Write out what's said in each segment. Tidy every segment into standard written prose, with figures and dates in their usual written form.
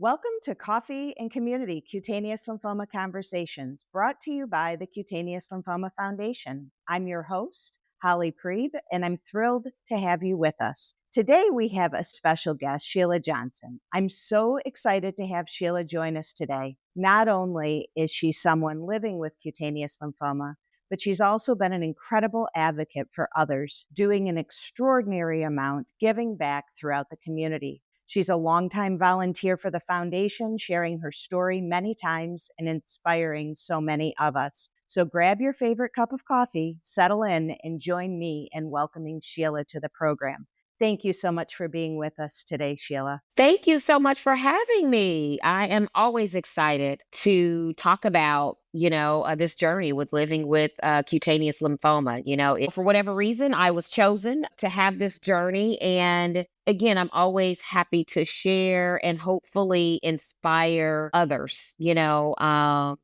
Welcome to Coffee and Community Cutaneous Lymphoma Conversations, brought to you by the Cutaneous Lymphoma Foundation. I'm your host, Holly Preeb, and I'm thrilled to have you with us. Today, we have a special guest, Sheila Johnson. I'm so excited to have Sheila join us today. Not only is she someone living with cutaneous lymphoma, but she's also been an incredible advocate for others, doing an extraordinary amount, giving back throughout the community. She's a longtime volunteer for the foundation, sharing her story many times and inspiring so many of us. So grab your favorite cup of coffee, settle in, and join me in welcoming Sheila to the program. Thank you so much for being with us today, Sheila. Thank you so much for having me. I am always excited to talk about, this journey with living with cutaneous lymphoma. For whatever reason, I was chosen to have this journey. And again, I'm always happy to share and hopefully inspire others, to,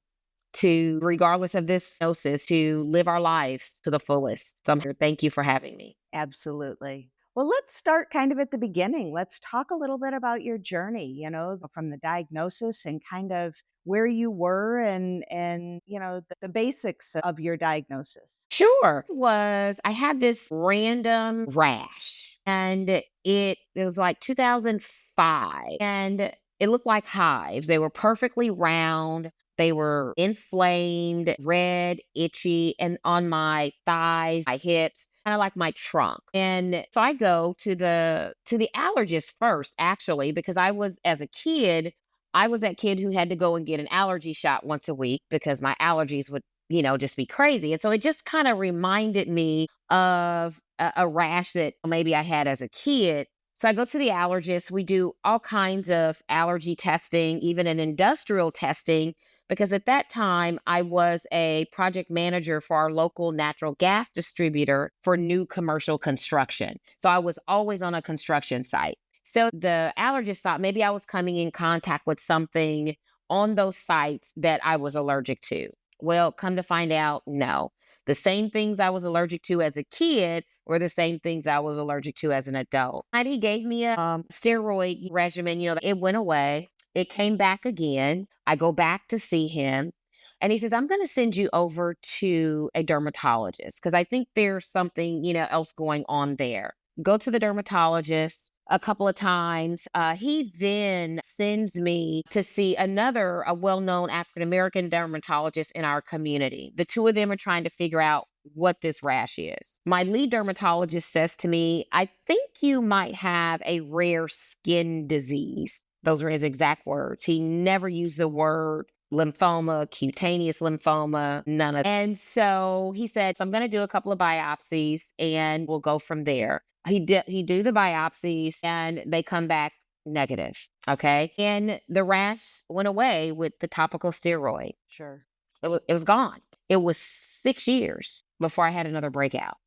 regardless of this diagnosis, to live our lives to the fullest. So I'm here. Thank you for having me. Absolutely. Well, let's start kind of at the beginning. Let's talk a little bit about your journey, from the diagnosis and kind of where you were and the basics of your diagnosis. Sure. I had this random rash and it was like 2005 and it looked like hives. They were perfectly round. They were inflamed, red, itchy, and on my thighs, my hips, kind of like my trunk. And so I go to the allergist first, actually, because I was that kid who had to go and get an allergy shot once a week because my allergies would just be crazy. And so it just kind of reminded me of a rash that maybe I had as a kid. So I go to the allergist. We do all kinds of allergy testing, even an industrial testing, because at that time I was a project manager for our local natural gas distributor for new commercial construction. So I was always on a construction site. So the allergist thought maybe I was coming in contact with something on those sites that I was allergic to. Well, come to find out, no. The same things I was allergic to as a kid were the same things I was allergic to as an adult. And he gave me a steroid regimen. It went away. It came back again. I go back to see him. And he says, I'm going to send you over to a dermatologist because I think there's something, else going on there. Go to the dermatologist a couple of times. He then sends me to see a well-known African-American dermatologist in our community. The two of them are trying to figure out what this rash is. My lead dermatologist says to me, I think you might have a rare skin disease. Those were his exact words. He never used the word lymphoma, cutaneous lymphoma, none of that. And so he said, so I'm going to do a couple of biopsies and we'll go from there. He do the biopsies and they come back negative. Okay. And the rash went away with the topical steroid. Sure. It was gone. It was 6 years before I had another breakout.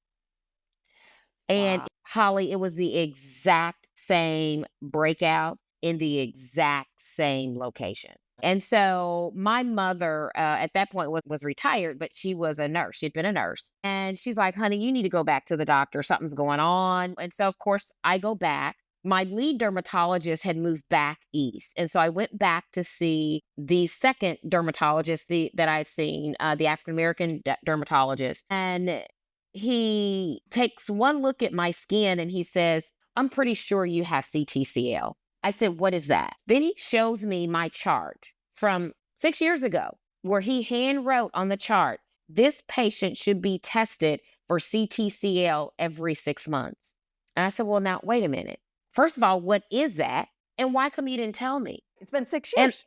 And Wow. Holly, it was the exact same breakout in the exact same location. And so my mother at that point was retired, but she was a nurse. She'd been a nurse. And she's like, honey, you need to go back to the doctor. Something's going on. And so, of course, I go back. My lead dermatologist had moved back east. And so I went back to see the second dermatologist that I had seen, the African-American dermatologist. And he takes one look at my skin and he says, I'm pretty sure you have CTCL. I said, what is that? Then he shows me my chart from 6 years ago where he hand wrote on the chart, this patient should be tested for CTCL every 6 months. And I said, well, now, wait a minute. First of all, what is that? And why come you didn't tell me? It's been 6 And years.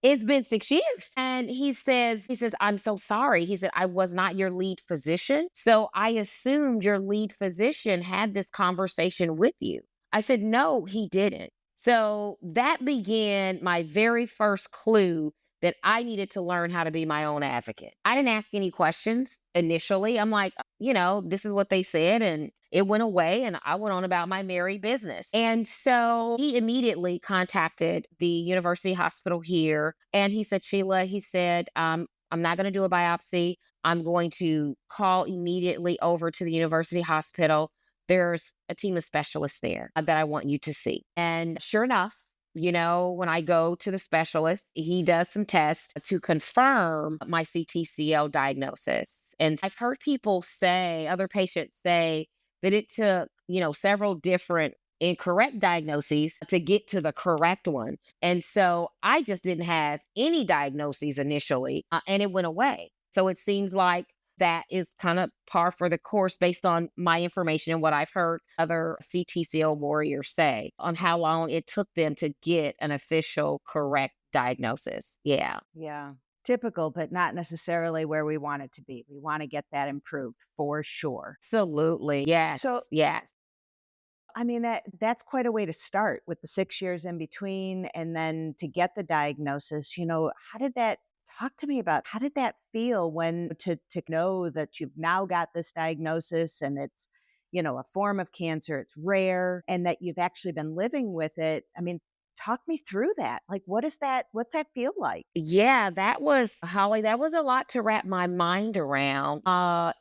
it's been 6 years. And he says, I'm so sorry. He said, I was not your lead physician. So I assumed your lead physician had this conversation with you. I said, no, he didn't. So that began my very first clue that I needed to learn how to be my own advocate. I didn't ask any questions initially. I'm like, this is what they said. And it went away and I went on about my merry business. And so he immediately contacted the university hospital here. And he said, Sheila, I'm not going to do a biopsy. I'm going to call immediately over to the university hospital. There's a team of specialists there that I want you to see. And sure enough, When I go to the specialist, he does some tests to confirm my CTCL diagnosis. And I've heard people say, other patients say, that it took, several different incorrect diagnoses to get to the correct one. And so I just didn't have any diagnoses initially, and it went away. So it seems like that is kind of par for the course based on my information and what I've heard other CTCL warriors say on how long it took them to get an official correct diagnosis. Yeah. Yeah. Typical, but not necessarily where we want it to be. We want to get that improved for sure. Absolutely. Yes. So, Yes. I mean, that's quite a way to start with the 6 years in between and then to get the diagnosis. How did that talk to me about how did that feel when to know that you've now got this diagnosis and it's, a form of cancer, it's rare, and that you've actually been living with it. I mean, talk me through that. Like what's that feel like? Yeah, that was Holly, that was a lot to wrap my mind around.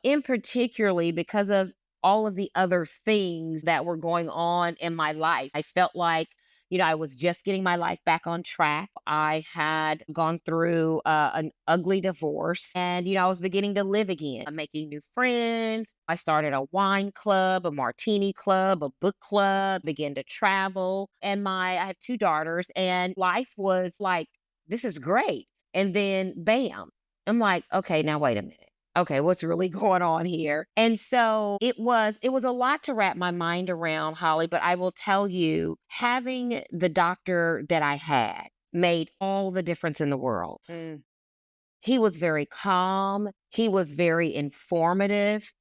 In particularly because of all of the other things that were going on in my life. I felt like, I was just getting my life back on track. I had gone through an ugly divorce and, I was beginning to live again. I'm making new friends. I started a wine club, a martini club, a book club, began to travel. And I have two daughters, and life was like, this is great. And then bam, I'm like, okay, now wait a minute. Okay, what's really going on here? And so it was a lot to wrap my mind around, Holly, but I will tell you, having the doctor that I had made all the difference in the world. Mm, He was very calm. He was very informative.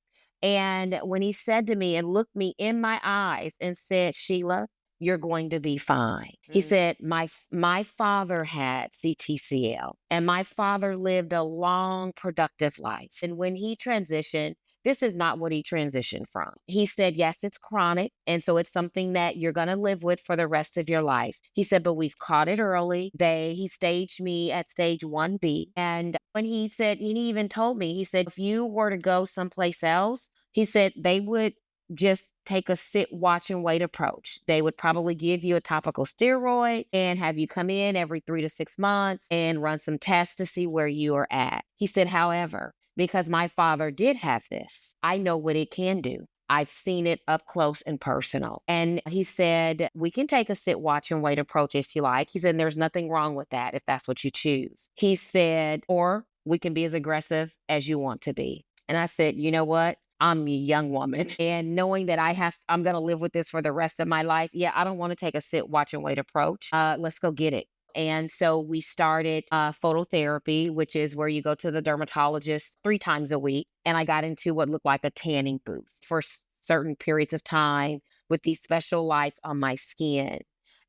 And when he said to me and looked me in my eyes and said, Sheila, you're going to be fine. He mm, said, my father had CTCL and my father lived a long, productive life. And when he transitioned, this is not what he transitioned from. He said, yes, it's chronic. And so it's something that you're going to live with for the rest of your life. He said, but we've caught it early. He staged me at stage 1B. And when he said, and he even told me, he said, if you were to go someplace else, he said they would just take a sit, watch, and wait approach. They would probably give you a topical steroid and have you come in every 3 to 6 months and run some tests to see where you are at. He said, however, because my father did have this, I know what it can do. I've seen it up close and personal. And he said, we can take a sit, watch, and wait approach if you like. He said, there's nothing wrong with that if that's what you choose. He said, or we can be as aggressive as you want to be. And I said, you know what? I'm a young woman and knowing that I'm going to live with this for the rest of my life. Yeah, I don't want to take a sit, watch, and wait approach. Let's go get it. And so we started phototherapy, which is where you go to the dermatologist 3 times a week. And I got into what looked like a tanning booth for certain periods of time with these special lights on my skin.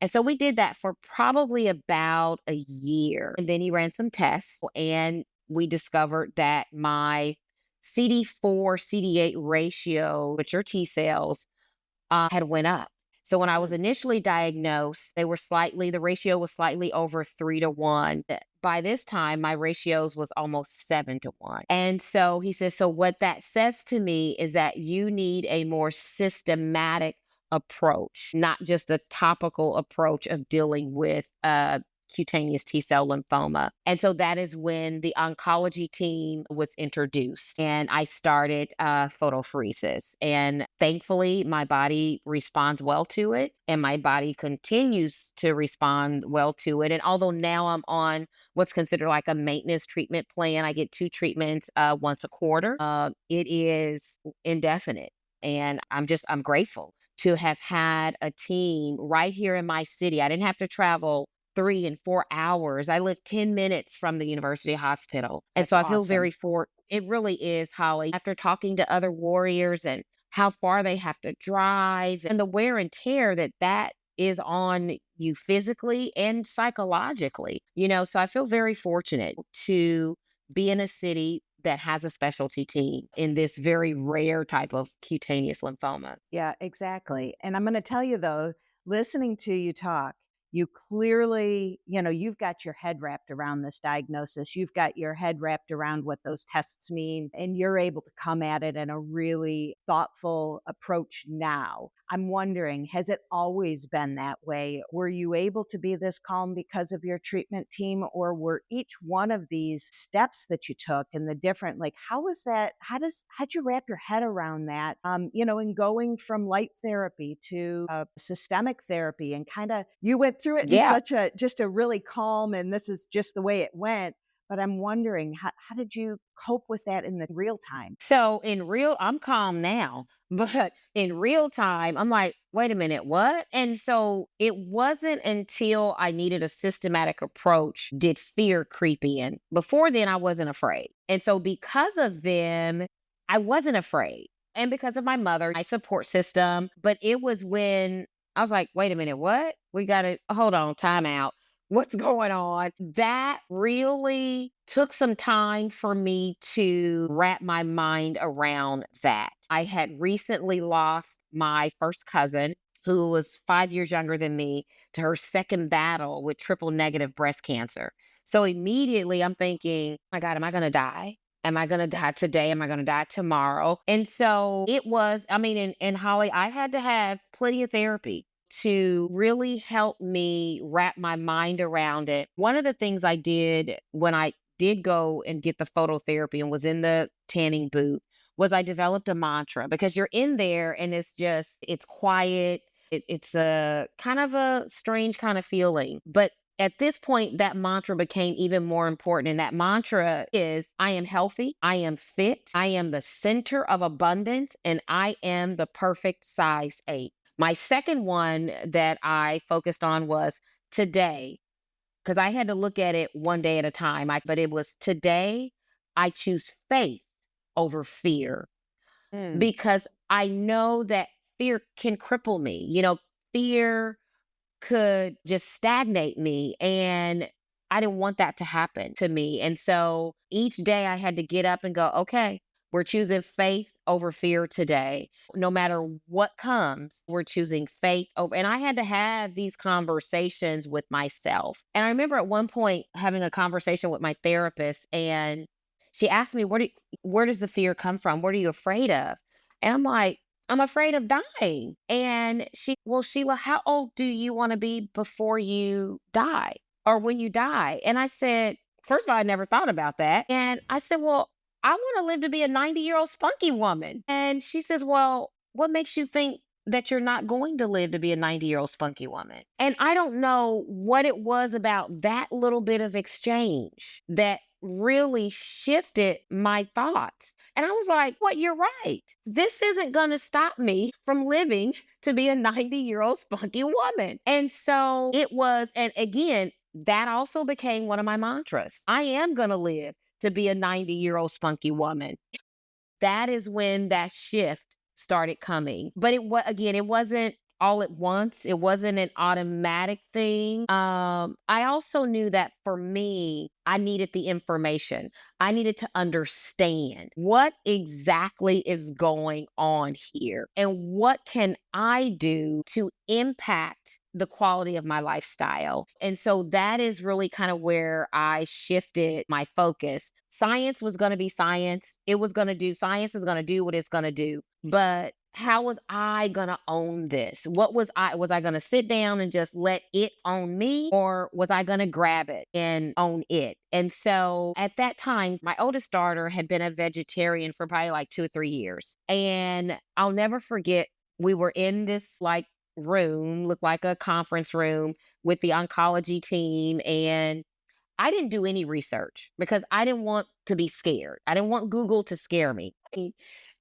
And so we did that for probably about a year. And then he ran some tests and we discovered that my CD4, CD8 ratio, which are T cells, had went up. So when I was mm, initially diagnosed, the ratio was slightly over 3 to 1. By this time, my ratios was almost 7 to 1. And so he says, so what that says to me is that you need a more systematic approach, not just a topical approach of dealing with cutaneous T cell lymphoma. And so that is when the oncology team was introduced and I started photopheresis. And thankfully, my body responds well to it and my body continues to respond well to it. And although now I'm on what's considered like a maintenance treatment plan, I get 2 treatments once a quarter. It is indefinite. And I'm grateful to have had a team right here in my city. I didn't have to travel 3 and 4 hours. I live 10 minutes from the university hospital. And that's so I feel awesome. it really is, Holly, after talking to other warriors and how far they have to drive and the wear and tear that is on you physically and psychologically, so I feel very fortunate to be in a city that has a specialty team in this very rare type of cutaneous lymphoma. Yeah, exactly. And I'm going to tell you though, listening to you talk, you clearly, you've got your head wrapped around this diagnosis. You've got your head wrapped around what those tests mean, and you're able to come at it in a really thoughtful approach now. I'm wondering, has it always been that way? Were you able to be this calm because of your treatment team, or were each one of these steps that you took and the different, like, how was that? How'd you wrap your head around that? In going from light therapy to systemic therapy, and kind of you went through it in Yeah. such a just a really calm, and this is just the way it went. But I'm wondering, how did you cope with that in the real time? So I'm calm now, but in real time, I'm like, wait a minute, what? And so it wasn't until I needed a systematic approach did fear creep in. Before then, I wasn't afraid. And so because of them, I wasn't afraid. And because of my mother, my support system, but it was when I was like, wait a minute, what? We got to hold on, time out. What's going on? That really took some time for me to wrap my mind around that. I had recently lost my first cousin, who was 5 years younger than me, to her second battle with triple negative breast cancer. So immediately I'm thinking, oh my God, am I going to die? Am I going to die today? Am I going to die tomorrow? And so it was, I mean, and Holly, I had to have plenty of therapy to really help me wrap my mind around it. One of the things I did when I did go and get the phototherapy and was in the tanning booth was I developed a mantra, because you're in there and it's quiet. It's a kind of a strange kind of feeling. But at this point, that mantra became even more important. And that mantra is, I am healthy, I am fit, I am the center of abundance, and I am the perfect size 8. My second one that I focused on was today, because I had to look at it one day at a time. But it was today, I choose faith over fear, Mm. because I know that fear can cripple me. Fear could just stagnate me. And I didn't want that to happen to me. And so each day I had to get up and go, okay, we're choosing faith over fear today. No matter what comes, we're choosing faith over. And I had to have these conversations with myself. And I remember at one point having a conversation with my therapist, and she asked me, where does the fear come from? What are you afraid of? And I'm like, I'm afraid of dying. And well, Sheila, how old do you want to be before you die, or when you die? And I said, first of all, I never thought about that. And I said, well, I want to live to be a 90-year-old spunky woman. And she says, well, what makes you think that you're not going to live to be a 90-year-old spunky woman? And I don't know what it was about that little bit of exchange that really shifted my thoughts. And I was like, what, you're right. This isn't going to stop me from living to be a 90-year-old spunky woman. And so it was, and again, that also became one of my mantras. I am going to live to be a 90-year-old spunky woman. That is when that shift started coming. But it wasn't all at once. It wasn't an automatic thing. I also knew that for me, I needed the information. I needed to understand what exactly is going on here and what can I do to impact the quality of my lifestyle. And so that is really kind of where I shifted my focus. Science was going to be science. Science is going to do what it's going to do. But how was I going to own this? Was I going to sit down and just let it own me, or was I going to grab it and own it? And so at that time, my oldest daughter had been a vegetarian for probably like 2 or 3 years. And I'll never forget, we were in this like room, looked like a conference room, with the oncology team. And I didn't do any research because I didn't want to be scared. I didn't want Google to scare me.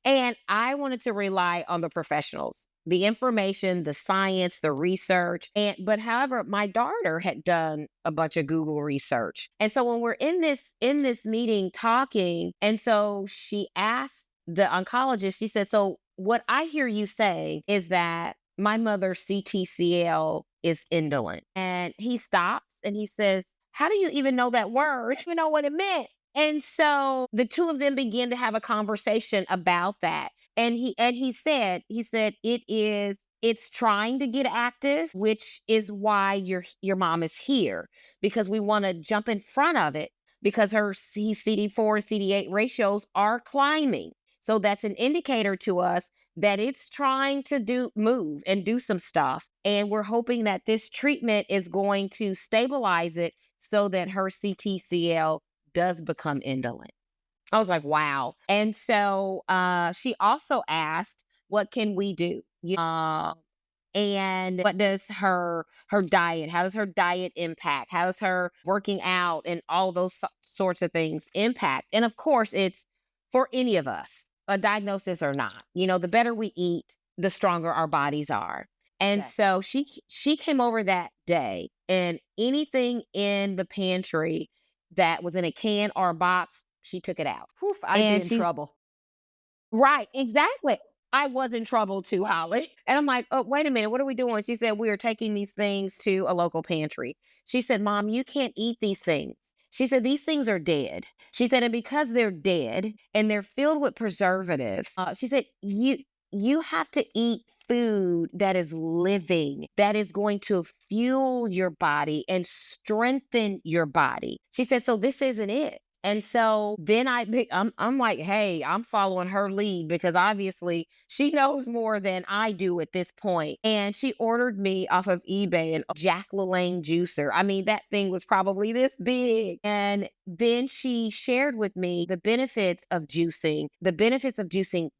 And I wanted to rely on the professionals, the information, the science, the research. But however, my daughter had done a bunch of Google research. And so when we're in this meeting talking, and so she asked the oncologist, she said, so what I hear you say is that my mother's CTCL is indolent. And he stops and he says, how do you even know that word? You know what it meant? And so the two of them began to have a conversation about that. And he said it's trying to get active, which is why your mom is here, because we want to jump in front of it, because her CD4 and CD8 ratios are climbing. So that's an indicator to us that it's trying to move and do some stuff. And we're hoping that this treatment is going to stabilize it so that her CTCL does become indolent. I was like, wow. And so she also asked, what can we do? And what does her diet, how does her diet impact? How does her working out and all those sorts of things impact? And of course, it's for any of us, a diagnosis or not. The better we eat, the stronger our bodies are. And Check. so she came over that day, and anything in the pantry that was in a can or a box, she took it out. Whew, I'd be And in she's trouble. right, exactly. I was in trouble too, Holly. And I'm like, oh, wait a minute, what are we doing? She said, we are taking these things to a local pantry. She said, Mom, you can't eat these things. She said, these things are dead. She said, and because they're dead and they're filled with preservatives, she said, you have to eat food that is living, that is going to fuel your body and strengthen your body. She said, so this isn't it. And so then I'm like, hey, I'm following her lead because obviously she knows more than I do at this point. And she ordered me off of eBay an Jack LaLanne juicer. I mean, that thing was probably this big. And then she shared with me the benefits of juicing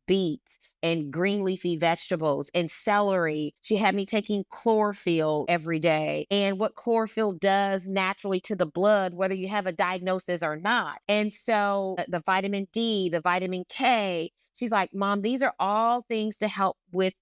beets and green leafy vegetables and celery. She had me taking chlorophyll every day and what chlorophyll does naturally to the blood, whether you have a diagnosis or not. And so the vitamin D, the vitamin K, she's like, Mom, these are all things to help with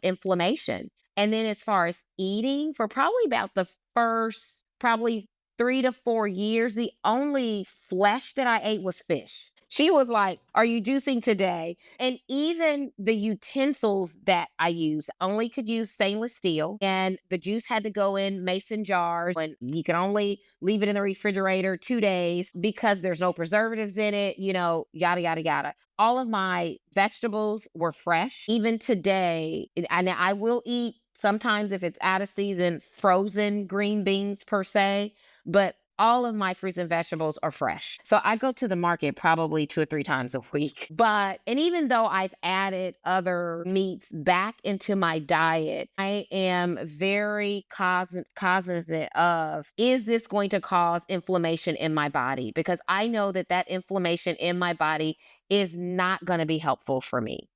inflammation. And then as far as eating, for probably about the first, probably 3 to 4 years, the only flesh that I ate was fish. She was like, are you juicing today? And even the utensils that I use only could use stainless steel. And the juice had to go in mason jars. And you can only leave it in the refrigerator 2 days because there's no preservatives in it, yada, yada, yada. All of my vegetables were fresh. Even today, and I will eat sometimes if it's out of season, frozen green beans per se, but all of my fruits and vegetables are fresh. So I go to the market probably 2 or 3 times a week. And even though I've added other meats back into my diet, I am very cognizant of, is this going to cause inflammation in my body? Because I know that inflammation in my body is not going to be helpful for me.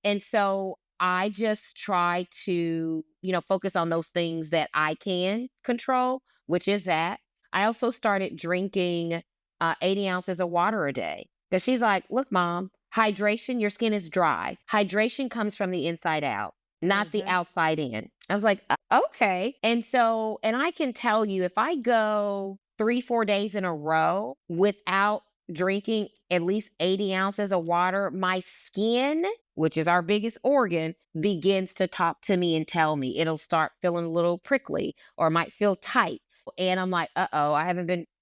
And so I just try to, focus on those things that I can control, which is that. I also started drinking 80 ounces of water a day because she's like, look, Mom, hydration, your skin is dry. Hydration comes from the inside out, not the Mhm. outside in. I was like, okay. And I can tell you if I go 3, 4 days in a row without drinking at least 80 ounces of water, my skin, which is our biggest organ, begins to talk to me and tell me. It'll start feeling a little prickly or might feel tight. And I'm like, uh-oh,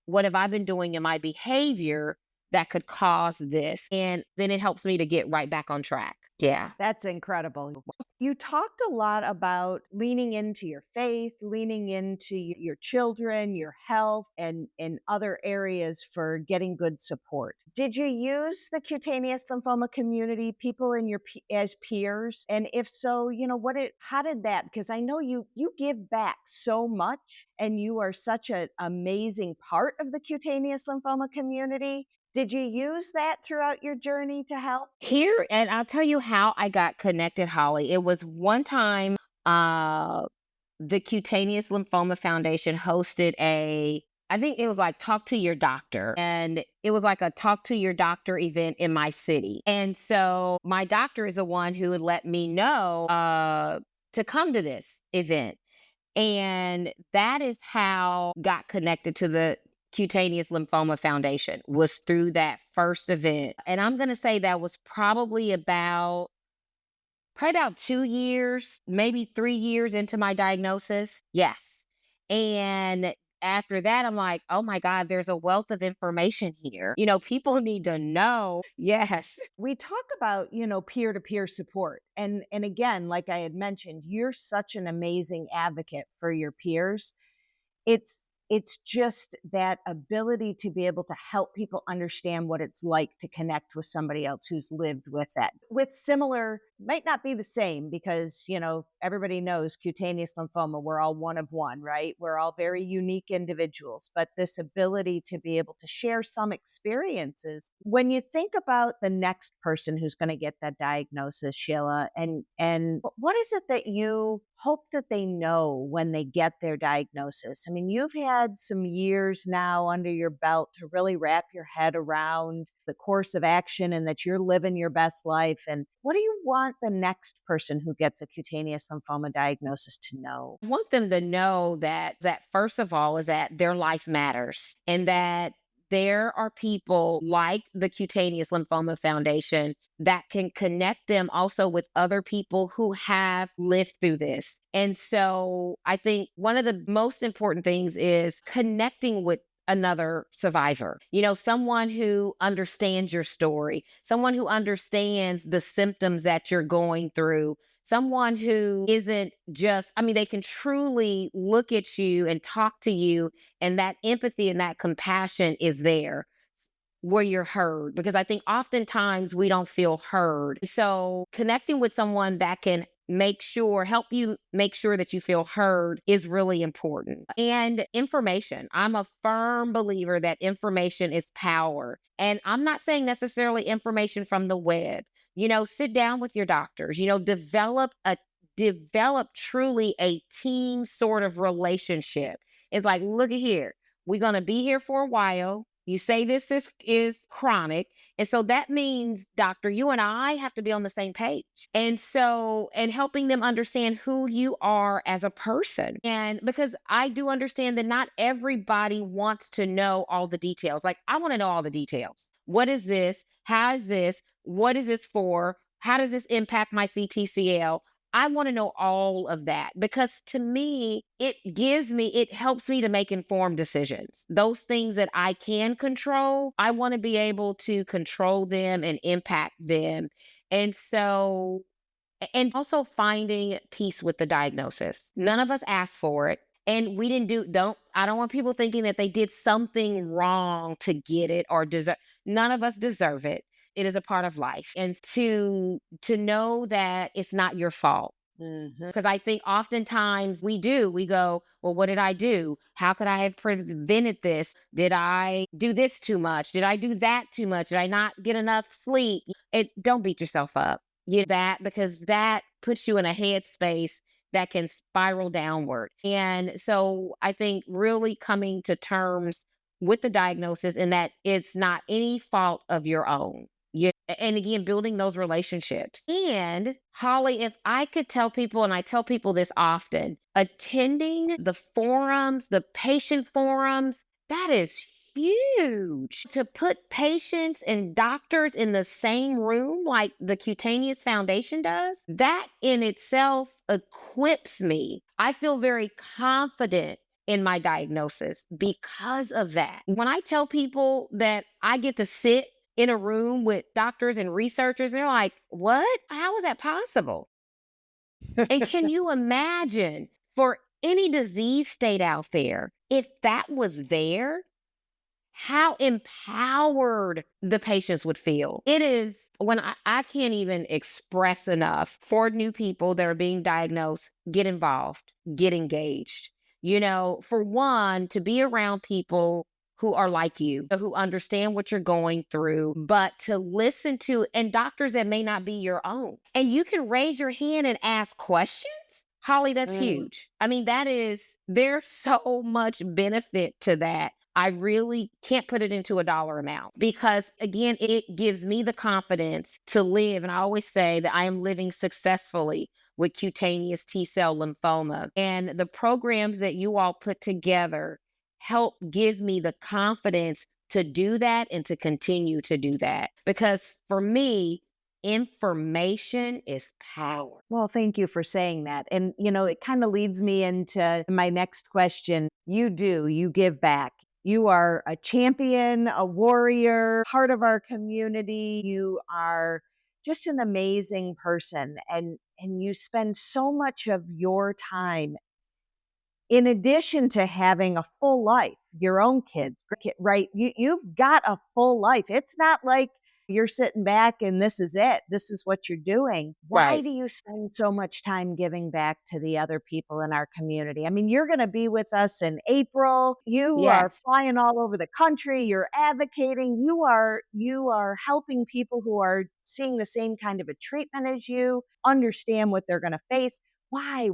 what have I been doing in my behavior that could cause this? And then it helps me to get right back on track. Yeah. That's incredible. You talked a lot about leaning into your faith, leaning into your children, your health, and other areas for getting good support. Did you use the cutaneous lymphoma community, people in as peers? And if so, how did that? Because I know you give back so much, and you are such an amazing part of the cutaneous lymphoma community. Did you use that throughout your journey to help? Here, and I'll tell you how I got connected, Holly. It was one time the Cutaneous Lymphoma Foundation hosted I think it was like talk to your doctor. And it was like a talk to your doctor event in my city. And so my doctor is the one who would let me know to come to this event. And that is how got connected to the Cutaneous Lymphoma Foundation, was through that first event. And I'm going to say that was probably about 2 years, maybe 3 years into my diagnosis. Yes. And after that, I'm like, oh my God, there's a wealth of information here. People need to know. Yes. We talk about, peer-to-peer support. And again, like I had mentioned, you're such an amazing advocate for your peers. It's it's just that ability to be able to help people understand what it's like to connect with somebody else who's lived with that. With similar, might not be the same because, everybody knows cutaneous lymphoma, we're all one of one, right? We're all very unique individuals, but this ability to be able to share some experiences. When you think about the next person who's going to get that diagnosis, Sheila, and what is it that you hope that they know when they get their diagnosis? I mean, you've had some years now under your belt to really wrap your head around the course of action and that you're living your best life. And what do you want the next person who gets a cutaneous lymphoma diagnosis to know? I want them to know that first of all is that their life matters and that there are people like the Cutaneous Lymphoma Foundation that can connect them also with other people who have lived through this. And so I think one of the most important things is connecting with another survivor, someone who understands your story, someone who understands the symptoms that you're going through, someone who isn't just, I mean, they can truly look at you and talk to you, and that empathy and that compassion is there where you're heard. Because I think oftentimes we don't feel heard. So connecting with someone that can help you make sure that you feel heard is really important. And information. I'm a firm believer that information is power. And I'm not saying necessarily information from the web. Sit down with your doctors, develop truly a team sort of relationship. It's like, look at here. We're going to be here for a while. You say this is chronic. And so that means, doctor, you and I have to be on the same page. And helping them understand who you are as a person. And because I do understand that not everybody wants to know all the details. Like, I want to know all the details. What is this? How is this? What is this for? How does this impact my CTCL? I want to know all of that because to me, it helps me to make informed decisions. Those things that I can control, I want to be able to control them and impact them. And so, and also finding peace with the diagnosis. None of us asked for it. And we didn't I don't want people thinking that they did something wrong to get it or deserve. None of us deserve it. It is a part of life. And to know that it's not your fault. Because I think oftentimes we go, well, what did I do? How could I have prevented this? Did I do this too much? Did I do that too much? Did I not get enough sleep? Don't beat yourself up. That because that puts you in a headspace that can spiral downward. And so I think really coming to terms with the diagnosis and that it's not any fault of your own. And again, building those relationships. And Holly, if I could tell people, and I tell people this often, attending the forums, the patient forums, that is huge. To put patients and doctors in the same room like the Cutaneous Foundation does, that in itself equips me. I feel very confident in my diagnosis because of that. When I tell people that I get to sit in a room with doctors and researchers, they're like, what? How is that possible? And can you imagine for any disease state out there, if that was there, how empowered the patients would feel? It is when I can't even express enough for new people that are being diagnosed, get involved, get engaged. For one, to be around people who are like you, who understand what you're going through, but to listen to, and doctors that may not be your own. And you can raise your hand and ask questions. Holly, that's huge. I mean, there's so much benefit to that. I really can't put it into a dollar amount because, again, it gives me the confidence to live. And I always say that I am living successfully with cutaneous T-cell lymphoma. And the programs that you all put together help give me the confidence to do that and to continue to do that. Because for me, information is power. Well, thank you for saying that. And, it kind of leads me into my next question. You give back. You are a champion, a warrior, part of our community. You are just an amazing person. And you spend so much of your time in addition to having a full life, your own kids, right? You've got a full life. It's not like you're sitting back and this is it. This is what you're doing. Why Right. do you spend so much time giving back to the other people in our community? I mean, you're going to be with us in April. You are Yes. flying all over the country. You're advocating. You are helping people who are seeing the same kind of a treatment as you understand what they're going to face. Why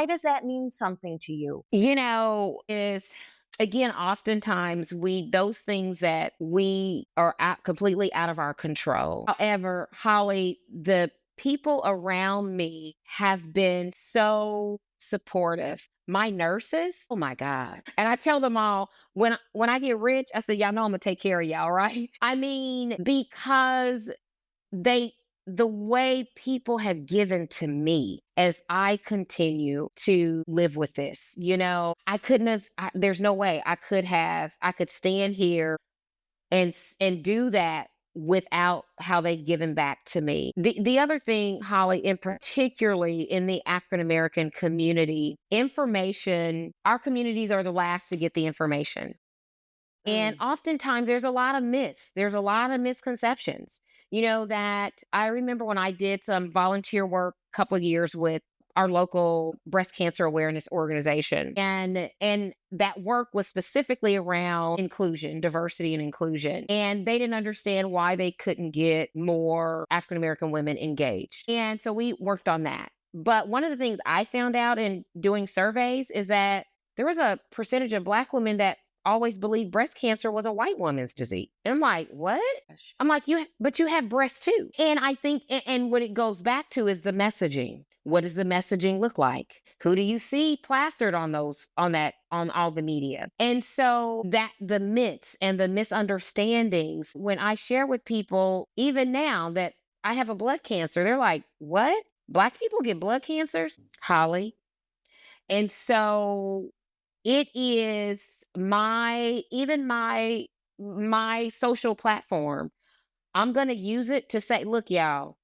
does that mean something to you? Is again, oftentimes those things that we are completely out of our control. However, Holly, the people around me have been so supportive. My nurses, oh my God. And I tell them all when I get rich, I say, y'all know I'm gonna take care of y'all, right? I mean, because they the way people have given to me as I continue to live with this, I couldn't have, there's no way I could stand here and do that without how they've given back to me. The other thing, Holly, in particularly in the African American community, information, our communities are the last to get the information. And Mm. oftentimes there's a lot of myths. There's a lot of misconceptions. That I remember when I did some volunteer work a couple of years with our local breast cancer awareness organization. And that work was specifically around inclusion, diversity and inclusion. And they didn't understand why they couldn't get more African American women engaged. And so we worked on that. But one of the things I found out in doing surveys is that there was a percentage of Black women that always believed breast cancer was a white woman's disease. And I'm like, what? Gosh. I'm like, but you have breasts too. And I think, and what it goes back to is the messaging. What does the messaging look like? Who do you see plastered on on all the media? And so that the myths and the misunderstandings, when I share with people, even now that I have a blood cancer, they're like, what? Black people get blood cancers? Holly. And so it is my social platform. I'm going to use it to say, look, y'all,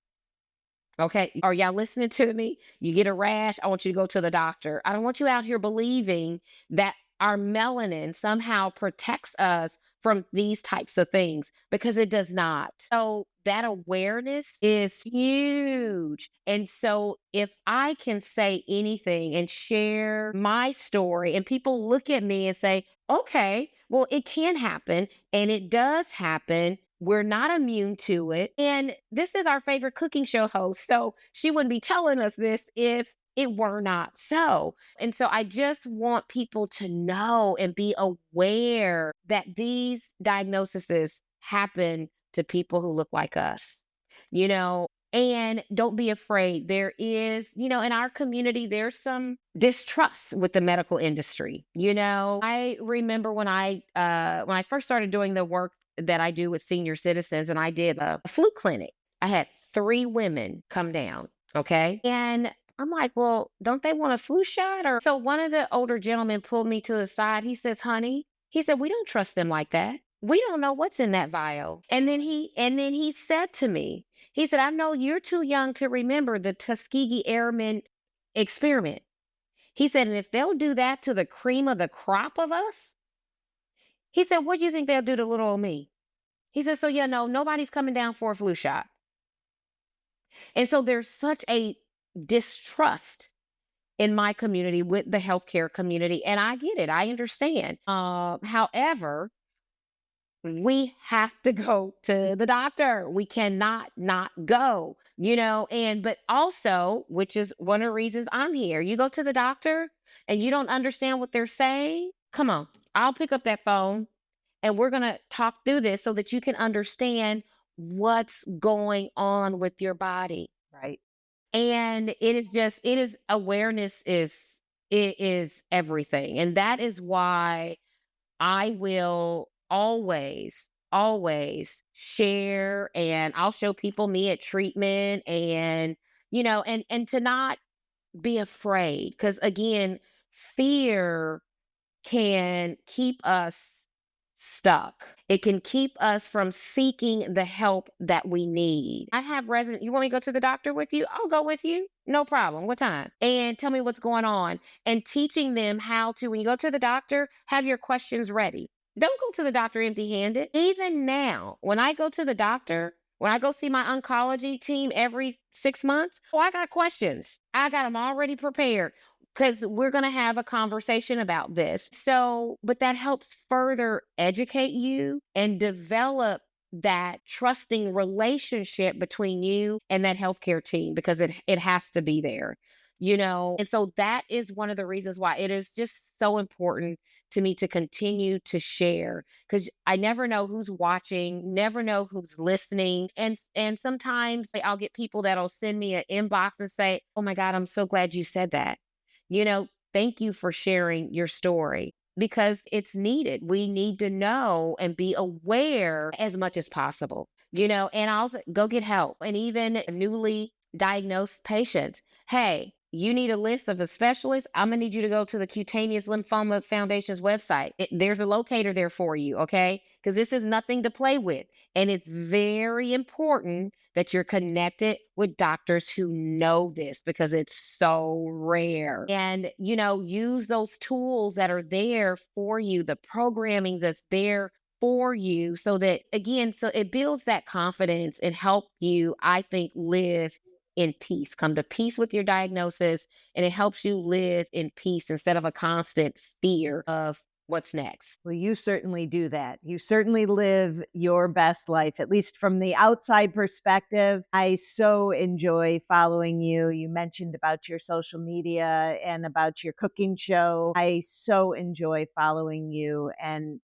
okay, are y'all listening to me? You get a rash, I want you to go to the doctor. I don't want you out here believing that our melanin somehow protects us from these types of things, because it does not. So that awareness is huge. And so if I can say anything and share my story and people look at me and say, okay, well, it can happen and it does happen. We're not immune to it. And this is our favorite cooking show host. So she wouldn't be telling us this if it were not so. And so I just want people to know and be aware that these diagnoses happen to people who look like us, and don't be afraid. There is, in our community, there's some distrust with the medical industry. I remember when I first started doing the work that I do with senior citizens, and I did a flu clinic. I had 3 women come down, okay? And I'm like, well, don't they want a flu shot? Or so one of the older gentlemen pulled me to the side. He says, honey, he said, we don't trust them like that. We don't know what's in that vial. And then he said to me, he said, I know you're too young to remember the Tuskegee Airmen experiment. He said, and if they'll do that to the cream of the crop of us, he said, what do you think they'll do to little old me? He said, so yeah, no, nobody's coming down for a flu shot. And so there's such a distrust in my community with the healthcare community. And I get it. I understand. However, we have to go to the doctor. We cannot not go, but also, which is one of the reasons I'm here. You go to the doctor and you don't understand what they're saying. Come on, I'll pick up that phone and we're going to talk through this so that you can understand what's going on with your body. Right. And it is awareness is everything. And that is why I will always, always share, and I'll show people me at treatment, and and to not be afraid, because again, fear can keep us stuck. It can keep us from seeking the help that we need. I have resident, you want me to go to the doctor with you? I'll go with you. No problem. What time? And tell me what's going on. And teaching them how to, when you go to the doctor, have your questions ready. Don't go to the doctor empty handed. Even now, when I go to the doctor, when I go see my oncology team every 6 months, oh, I got questions. I got them already prepared because we're going to have a conversation about this. So, but that helps further educate you and develop that trusting relationship between you and that healthcare team, because it has to be there, you know? And so that is one of the reasons why it is just so important to me to continue to share, because I never know who's watching, never know who's listening. And sometimes I'll get people that'll send me an inbox and say, "Oh my God, I'm so glad you said that. You know, thank you for sharing your story." Because it's needed. We need to know and be aware as much as possible, you know, and also go get help. And even newly diagnosed patients, hey, you need a list of a specialist. I'm going to need you to go to the Cutaneous Lymphoma Foundation's website. There's a locator there for you, okay? Because this is nothing to play with. And it's very important that you're connected with doctors who know this, because it's so rare. And, you know, use those tools that are there for you, the programming that's there for you, so that, again, so it builds that confidence and help you, I think, live in peace, come to peace with your diagnosis, and it helps you live in peace instead of a constant fear of what's next. Well, you certainly do that. You certainly live your best life, at least from the outside perspective. I so enjoy following you. You mentioned about your social media and about your cooking show. I so enjoy following you and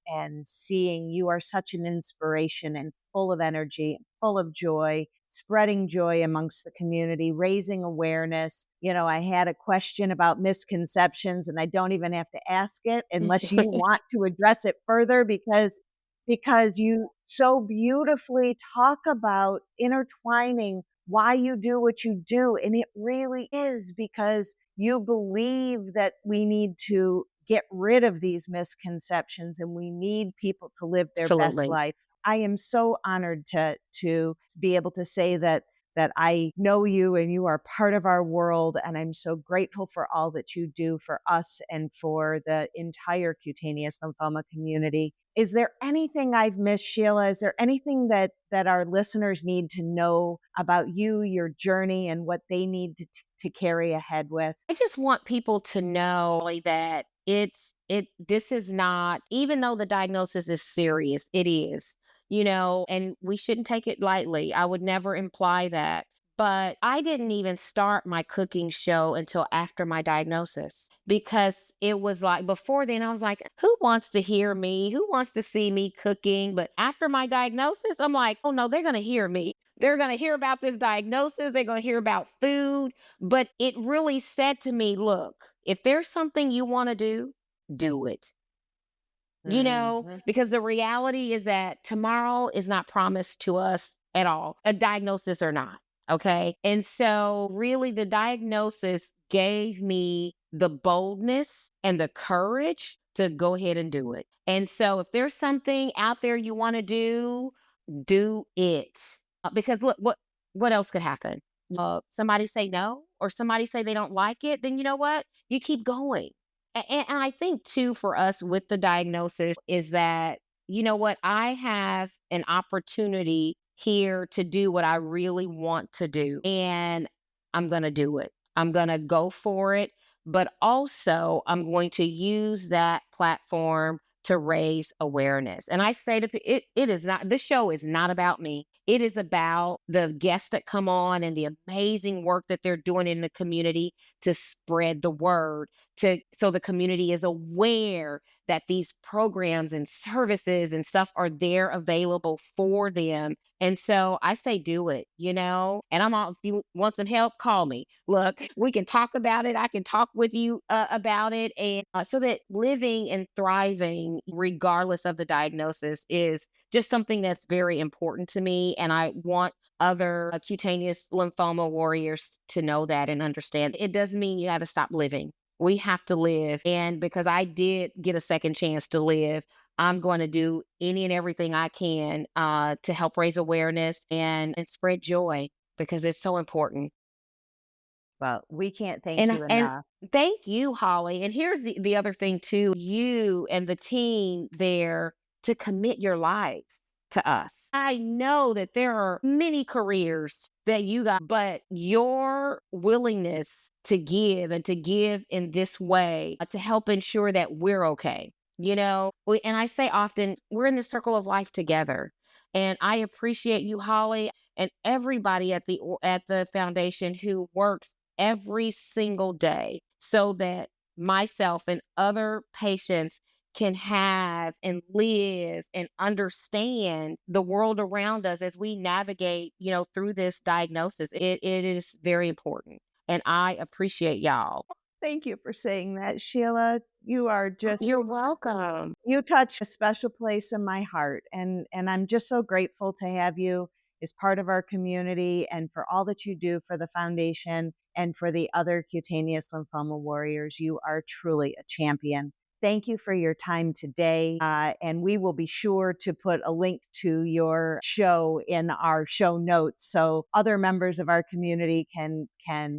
seeing you are such an inspiration and full of energy, full of joy, spreading joy amongst the community, raising awareness. You know, I had a question about misconceptions and I don't even have to ask it unless you want to address it further, because you so beautifully talk about intertwining why you do what you do, and it really is because you believe that we need to get rid of these misconceptions and we need people to live their best Absolutely. life. I am so honored to be able to say that I know you and you are part of our world, and I'm so grateful for all that you do for us and for the entire cutaneous lymphoma community. Is there anything I've missed, Sheila? Is there anything that our listeners need to know about you, your journey, and what they need to carry ahead with? I just want people to know that this is not, even though the diagnosis is serious, it is, you know, and we shouldn't take it lightly. I would never imply that. But I didn't even start my cooking show until after my diagnosis, because it was like before then I was like, who wants to hear me? Who wants to see me cooking? But after my diagnosis, I'm like, oh no, they're going to hear me. They're going to hear about this diagnosis. They're going to hear about food. But it really said to me, look, if there's something you want to do it. You know, Mhm. because the reality is that tomorrow is not promised to us at all, a diagnosis or not. Okay. And so, really, the diagnosis gave me the boldness and the courage to go ahead and do it. And so, if there's something out there you want to do it. Because look, what else could happen? Somebody say no, or somebody say they don't like it. Then you know what? You keep going. And I think too, for us with the diagnosis, is that, you know what, I have an opportunity here to do what I really want to do, and I'm going to do it. I'm going to go for it, but also I'm going to use that platform to raise awareness. And I say to it is not, this show is not about me. It is about the guests that come on and the amazing work that they're doing in the community to spread the word, to so the community is aware that these programs and services and stuff are there available for them. And so I say do it, you know, and I'm all, if you want some help, call me. Look, we can talk about it. I can talk with you about it. And so that living and thriving, regardless of the diagnosis, is just something that's very important to me. And I want other cutaneous lymphoma warriors to know that and understand it doesn't mean you got to stop living. We have to live. And because I did get a second chance to live, I'm going to do any and everything I can to help raise awareness and spread joy because it's so important. Well, we can't thank And you and enough. thank you, Holly. And here's the other thing too, you and the team there to commit your lives to us. I know that there are many careers that you got, but your willingness to give and to give in this way to help ensure that we're okay. And I say often, we're in the circle of life together. And I appreciate you, Holly, and everybody at the foundation who works every single day so that myself and other patients can have and live and understand the world around us as we navigate, through this diagnosis. It is very important. And I appreciate y'all. Thank you for saying that, Sheila. You are just You're welcome. you touch a special place in my heart, and I'm just so grateful to have you as part of our community and for all that you do for the foundation and for the other cutaneous lymphoma warriors. You are truly a champion. Thank you for your time today. And we will be sure to put a link to your show in our show notes so other members of our community can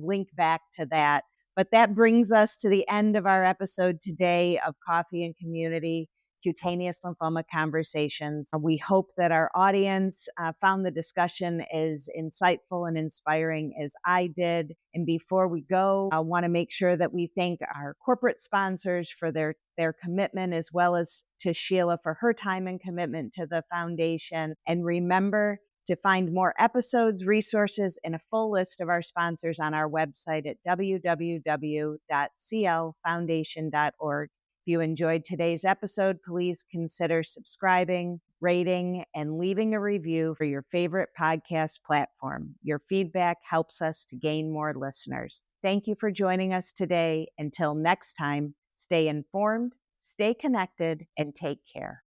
link back to that. But that brings us to the end of our episode today of Coffee and Community Cutaneous Lymphoma Conversations. We hope that our audience found the discussion as insightful and inspiring as I did. And before we go, I want to make sure that we thank our corporate sponsors for their commitment, as well as to Sheila for her time and commitment to the foundation. And remember to find more episodes, resources, and a full list of our sponsors on our website at www.clfoundation.org. If you enjoyed today's episode, please consider subscribing, rating, and leaving a review for your favorite podcast platform. Your feedback helps us to gain more listeners. Thank you for joining us today. Until next time, stay informed, stay connected, and take care.